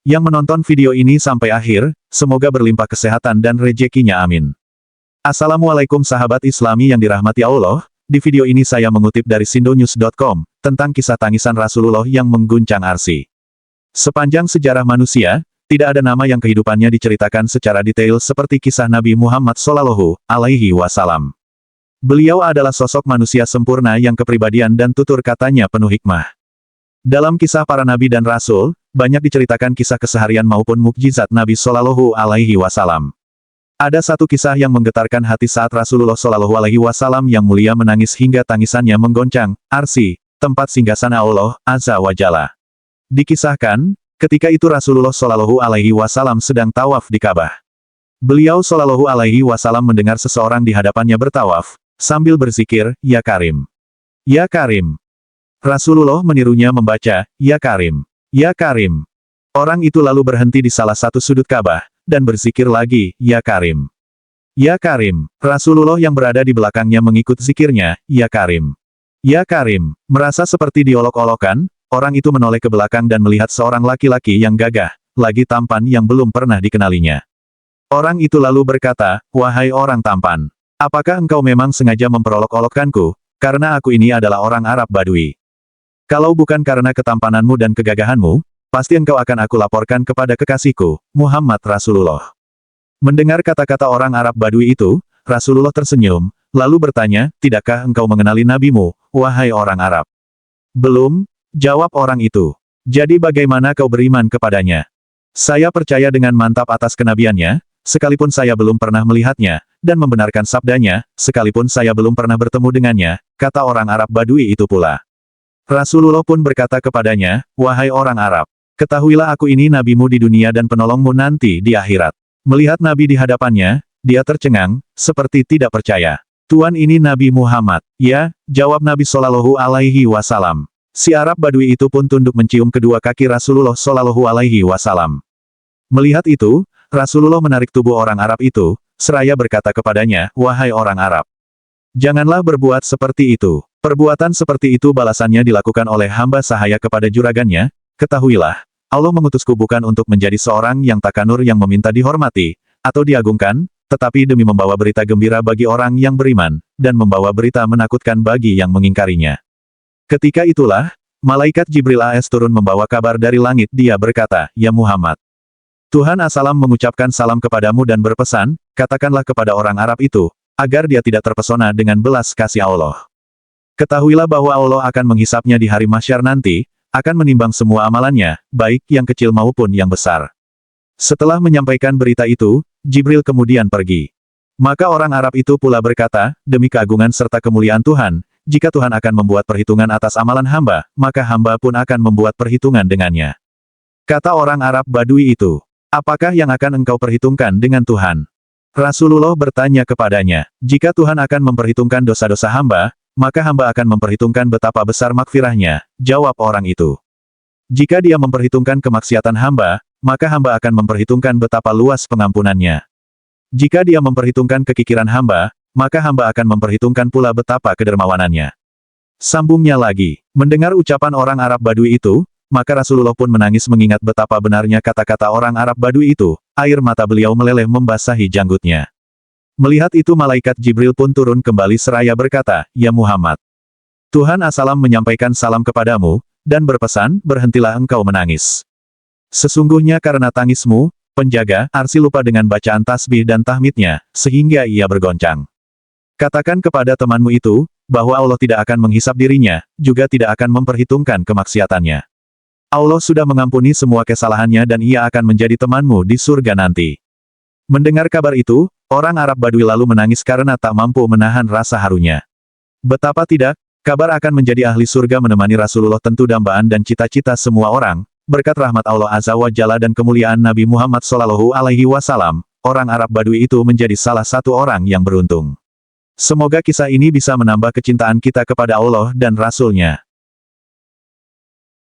Yang menonton video ini sampai akhir, semoga berlimpah kesehatan dan rezekinya amin. Assalamualaikum sahabat Islami yang dirahmati Allah, di video ini saya mengutip dari sindonews.com, tentang kisah tangisan Rasulullah yang mengguncang arsy. Sepanjang sejarah manusia, tidak ada nama yang kehidupannya diceritakan secara detail seperti kisah Nabi Muhammad SAW. Beliau adalah sosok manusia sempurna yang kepribadian dan tutur katanya penuh hikmah. Dalam kisah para nabi dan rasul, banyak diceritakan kisah keseharian maupun mukjizat Nabi SAW. Ada satu kisah yang menggetarkan hati saat Rasulullah SAW yang mulia menangis hingga tangisannya menggoncang arsy, tempat singgasana Allah Azza wa Jalla. Dikisahkan, ketika itu Rasulullah SAW sedang tawaf di Ka'bah. Beliau SAW mendengar seseorang di hadapannya bertawaf, sambil berzikir, "Ya Karim. Ya Karim." Rasulullah menirunya membaca, "Ya Karim. Ya Karim." Orang itu lalu berhenti di salah satu sudut Ka'bah, dan berzikir lagi, "Ya Karim. Ya Karim." Rasulullah yang berada di belakangnya mengikut zikirnya, "Ya Karim. Ya Karim." Merasa seperti diolok-olokan, orang itu menoleh ke belakang dan melihat seorang laki-laki yang gagah, lagi tampan yang belum pernah dikenalinya. Orang itu lalu berkata, "Wahai orang tampan, apakah engkau memang sengaja memperolok-olokkanku, karena aku ini adalah orang Arab Badui? Kalau bukan karena ketampananmu dan kegagahanmu, pasti engkau akan aku laporkan kepada kekasihku, Muhammad Rasulullah." Mendengar kata-kata orang Arab Badui itu, Rasulullah tersenyum, lalu bertanya, "Tidakkah engkau mengenali nabimu, wahai orang Arab?" "Belum," jawab orang itu. "Jadi bagaimana kau beriman kepadanya?" "Saya percaya dengan mantap atas kenabiannya, sekalipun saya belum pernah melihatnya, dan membenarkan sabdanya, sekalipun saya belum pernah bertemu dengannya," kata orang Arab Badui itu pula. Rasulullah pun berkata kepadanya, "Wahai orang Arab, ketahuilah aku ini nabimu di dunia dan penolongmu nanti di akhirat." Melihat nabi di hadapannya, dia tercengang, seperti tidak percaya. "Tuan ini Nabi Muhammad." "Ya," jawab Nabi SAW. Si Arab Badui itu pun tunduk mencium kedua kaki Rasulullah SAW. Melihat itu, Rasulullah menarik tubuh orang Arab itu, seraya berkata kepadanya, "Wahai orang Arab, janganlah berbuat seperti itu. Perbuatan seperti itu balasannya dilakukan oleh hamba sahaya kepada juragannya. Ketahuilah, Allah mengutusku bukan untuk menjadi seorang yang takanur yang meminta dihormati, atau diagungkan, tetapi demi membawa berita gembira bagi orang yang beriman, dan membawa berita menakutkan bagi yang mengingkarinya." Ketika itulah, malaikat Jibril AS turun membawa kabar dari langit. Dia berkata, "Ya Muhammad, Tuhan As-Salam mengucapkan salam kepadamu dan berpesan, katakanlah kepada orang Arab itu, agar dia tidak terpesona dengan belas kasih Allah. Ketahuilah bahwa Allah akan menghisapnya di hari mahsyar nanti, akan menimbang semua amalannya, baik yang kecil maupun yang besar." Setelah menyampaikan berita itu, Jibril kemudian pergi. Maka orang Arab itu pula berkata, "Demi keagungan serta kemuliaan Tuhan, jika Tuhan akan membuat perhitungan atas amalan hamba, maka hamba pun akan membuat perhitungan dengannya." Kata orang Arab Badui itu, "Apakah yang akan engkau perhitungkan dengan Tuhan?" Rasulullah bertanya kepadanya, "Jika Tuhan akan memperhitungkan dosa-dosa hamba, maka hamba akan memperhitungkan betapa besar makfirahnya," jawab orang itu. "Jika dia memperhitungkan kemaksiatan hamba, maka hamba akan memperhitungkan betapa luas pengampunannya. Jika dia memperhitungkan kekikiran hamba, maka hamba akan memperhitungkan pula betapa kedermawanannya." Sambungnya lagi, mendengar ucapan orang Arab Badui itu, maka Rasulullah pun menangis mengingat betapa benarnya kata-kata orang Arab Badui itu, air mata beliau meleleh membasahi janggutnya. Melihat itu malaikat Jibril pun turun kembali seraya berkata, "Ya Muhammad, Tuhan As-Salam menyampaikan salam kepadamu, dan berpesan, berhentilah engkau menangis. Sesungguhnya karena tangismu, penjaga arsy lupa dengan bacaan tasbih dan tahmidnya, sehingga ia bergoncang. Katakan kepada temanmu itu, bahwa Allah tidak akan menghisap dirinya, juga tidak akan memperhitungkan kemaksiatannya. Allah sudah mengampuni semua kesalahannya dan ia akan menjadi temanmu di surga nanti." Mendengar kabar itu, orang Arab Badui lalu menangis karena tak mampu menahan rasa harunya. Betapa tidak, kabar akan menjadi ahli surga menemani Rasulullah tentu dambaan dan cita-cita semua orang, berkat rahmat Allah Azza wa Jalla dan kemuliaan Nabi Muhammad SAW, orang Arab Badui itu menjadi salah satu orang yang beruntung. Semoga kisah ini bisa menambah kecintaan kita kepada Allah dan Rasul-Nya.